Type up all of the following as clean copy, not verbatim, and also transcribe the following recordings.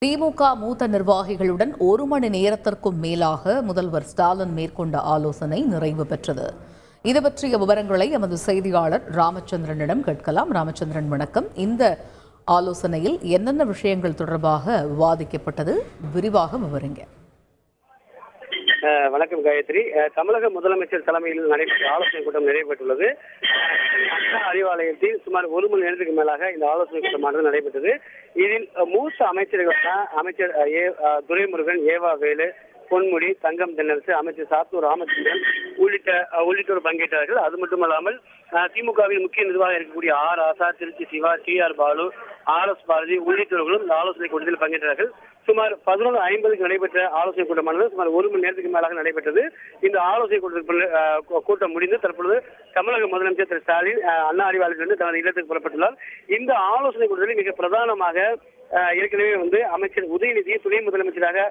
திமுக மூத்த நிர்வாகிகளுடன் 1 மணி நேரத்திற்கும் மேலாக முதல்வர் ஸ்டாலின் மேற்கொண்ட ஆலோசனை நிறைவு பெற்றது. இது பற்றிய விவரங்களை எமது செய்தியாளர் ராமச்சந்திரனிடம் கேட்கலாம். ராமச்சந்திரன், வணக்கம். இந்த ஆலோசனையில் என்னென்ன விஷயங்கள் தொடர்பாக விவாதிக்கப்பட்டது? விரிவாக விவரிங்க. வணக்கம் காயத்ரி. தமிழக முதலமைச்சர் தலைமையில் நடைபெற்ற ஆலோசனை கூட்டம் நிறைவேற்றுள்ளது. அண்ணா அறிவாலயத்தில் சுமார் 1 மணி நேரத்துக்கு மேலாக இந்த ஆலோசனை கூட்டமானது நடைபெற்றது. இதில் மூத்த அமைச்சர்களான அமைச்சர் துரைமுருகன், ஏவா வேலு, பொன்முடி, தங்கம் தென்னரசு, அமைச்சர் சாத்தூர் ராமச்சந்திரன் உள்ளிட்டோர் பங்கேற்றார்கள். அது மட்டுமல்லாமல் திமுகவின் முக்கிய நிர்வாகம் இருக்கக்கூடிய ராசா, திருச்சி சிவா, TR பாலு, RS பாரதி உள்ளிட்டவர்களும் இந்த ஆலோசனை கூட்டத்தில் பங்கேற்றார்கள். சுமார் 11:50 நடைபெற்ற ஆலோசனை கூட்டமானது சுமார் 1 மணி நேரத்துக்கு மேலாக நடைபெற்றது. இந்த ஆலோசனை கூட்டம் முடிந்து தற்பொழுது தமிழக முதலமைச்சர் திரு ஸ்டாலின் அண்ணா அறிவாலயத்திலிருந்து தனது இல்லத்துக்கு புறப்பட்டுள்ளார். இந்த ஆலோசனை கூட்டத்தில் மிக பிரதானமாக ஏற்கனவே அமைச்சர் உதயநிதியை துணை முதலமைச்சராக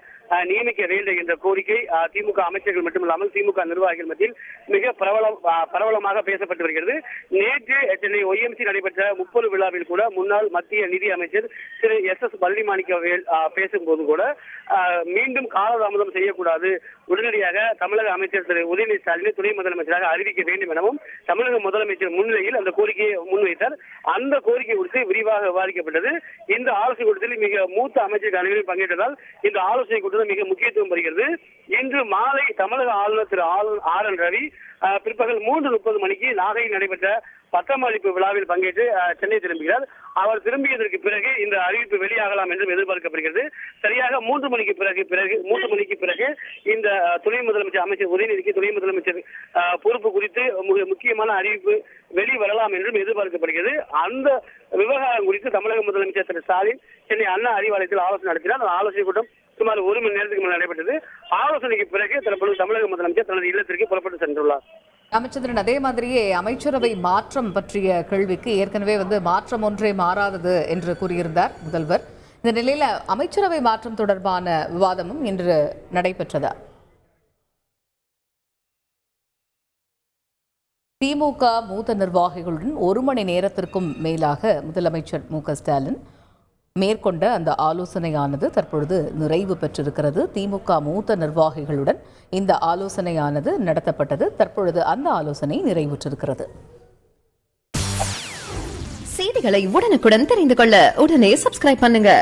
நியமிக்க வேண்டும் என்ற கோரிக்கை திமுக அமைச்சர்கள் மட்டுமில்லாமல் திமுக நிர்வாகிகள் மத்தியில் மிக பரவலமாக பேசப்பட்டு வருகிறது. நேற்று சென்னை OMC நடைபெற்ற 30 விழாவில் கூட முன்னாள் மத்திய நிதி அமைச்சர் திரு SS பழனிமாணிக்கவேல் பேசும்போது கூட மீண்டும் காலதாமதம் செய்யக்கூடாது, உடனடியாக தமிழக அமைச்சர் திரு உதயநிதி ஸ்டாலினை துணை முதலமைச்சராக அறிவிக்க வேண்டும் எனவும் தமிழக முதலமைச்சர் முன்னிலையில் அந்த கோரிக்கையை முன்வைத்தார். அந்த கோரிக்கை குறித்து விரிவாக விவாதிக்கப்பட்டது. இந்த ஆலோசனை கூட்டத்தில் மிக மூத்த அமைச்சர்கள் அனைவரும் பங்கேற்றதால் இந்த ஆலோசனை கூட்டத்தில் மிக முக்கியத்துவம் வருகிறது. இன்று மாலை தமிழக ஆளுநர் திரு RN ரவி பிற்பகல் 3:30 மணிக்கு நாகையில் நடைபெற்ற பட்டமளிப்பு விழாவில் பங்கேற்று சென்னை திரும்புகிறார். அவர் திரும்பியதற்கு பிறகு இந்த அறிவிப்பு வெளியாகலாம் என்றும் எதிர்பார்க்கப்படுகிறது. சரியாக 3 மணிக்கு பிறகு இந்த துணை முதலமைச்சர் அமைச்சர் உதயநிதிக்கு துணை முதலமைச்சர் பொறுப்பு குறித்து முக்கியமான அறிவிப்பு வெளிவரலாம் என்றும் எதிர்பார்க்கப்படுகிறது. அந்த விவகாரம் குறித்து தமிழக முதலமைச்சர் திரு ஸ்டாலின் சென்னை அண்ணா அறிவாலயத்தில் ஆலோசனை நடத்தினார். அந்த ஆலோசனை கூட்டம் சுமார் 1 மணி நேரத்துக்கு மேல் நடைபெற்றது. ஆலோசனைக்கு பிறகு தற்பொழுது தமிழக முதலமைச்சர் தனது இல்லத்திற்கு புறப்பட்டு சென்றுள்ளார். ராமச்சந்திரன், அதே மாதிரியே அமைச்சரவை மாற்றம் பற்றிய கேள்விக்கு ஏற்கனவே மாற்றம் ஒன்றே மாறாதது என்று கூறியிருந்தார் முதல்வர். இந்த நிலையில அமைச்சரவை மாற்றம் தொடர்பான விவாதமும் இன்று நடைபெற்றதா? திமுக மூத்த நிர்வாகிகளுடன் 1 மணி நேரத்திற்கும் மேலாக முதலமைச்சர் MK ஸ்டாலின் மேற்கொண்ட அந்த ஆலோசனையானது தற்பொழுது நிறைவு பெற்றிருக்கிறது. திமுக மூத்த நிர்வாகிகளுடன் இந்த ஆலோசனையானது நடத்தப்பட்டது. தற்பொழுது அந்த ஆலோசனை நிறைவுற்றிருக்கிறது. செய்திகளை உடனுக்குடன் தெரிந்து கொள்ள உடனே சப்ஸ்கிரைப் பண்ணுங்க.